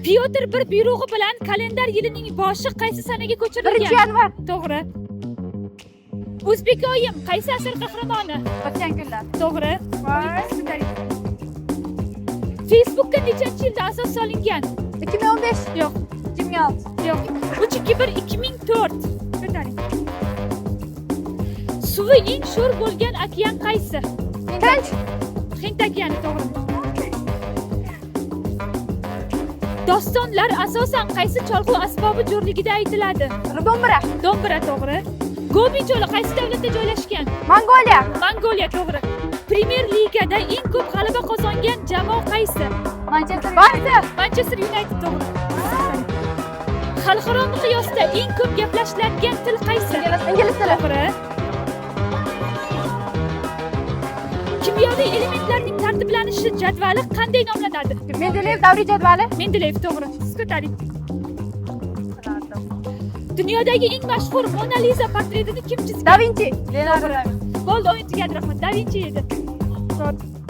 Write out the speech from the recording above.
Pyotr bir buyrug'i bilan kalendar yilining boshi qaysi sanaga ko'chirilgan? 1-yanvar. To'g'ri. O'zbekoyim qaysi asr qahramoni? O'tgan kunlar. To'g'ri. Voy. Facebookka nechanchi yilda asos solingan? 2015. Yo'q, 2006. yo'q. 321-2004. Ko'taring. Suvi eng sho'r bo'lgan okean qaysi? Tinch. Hind okeani, to'g'ri. Dostonlar asosan qaysi cholg'u asbobi jo'rligida aytiladi? Do'mbira. Do'mbira, to'g'ri. Gobi cho'li qaysi davlatda joylashgan? Mongoliya. Mongoliya, to'g'ri. Premyer Ligada eng ko'p g'alaba qozongan jamoa qaysi? Manchester. Manchester United, to'g'ri. Xalqaro miqyosda eng ko'p gaplashiladigan til qaysi? Ingliz tili. To'g'ri. Kimyoviy elementlarning tartiblanishi jadvali qanday nomlanadi? Mendeleyev davriy jadvali. Mendeleyev, to'g'ri. Siz ko'taring. Dunyodagi eng mashhur Mona Lisa portretini kim chizgan? Da Vinci. Bo'ldi, o'yin tugadi, rahmat. Da Vinci edi. To'g'ri.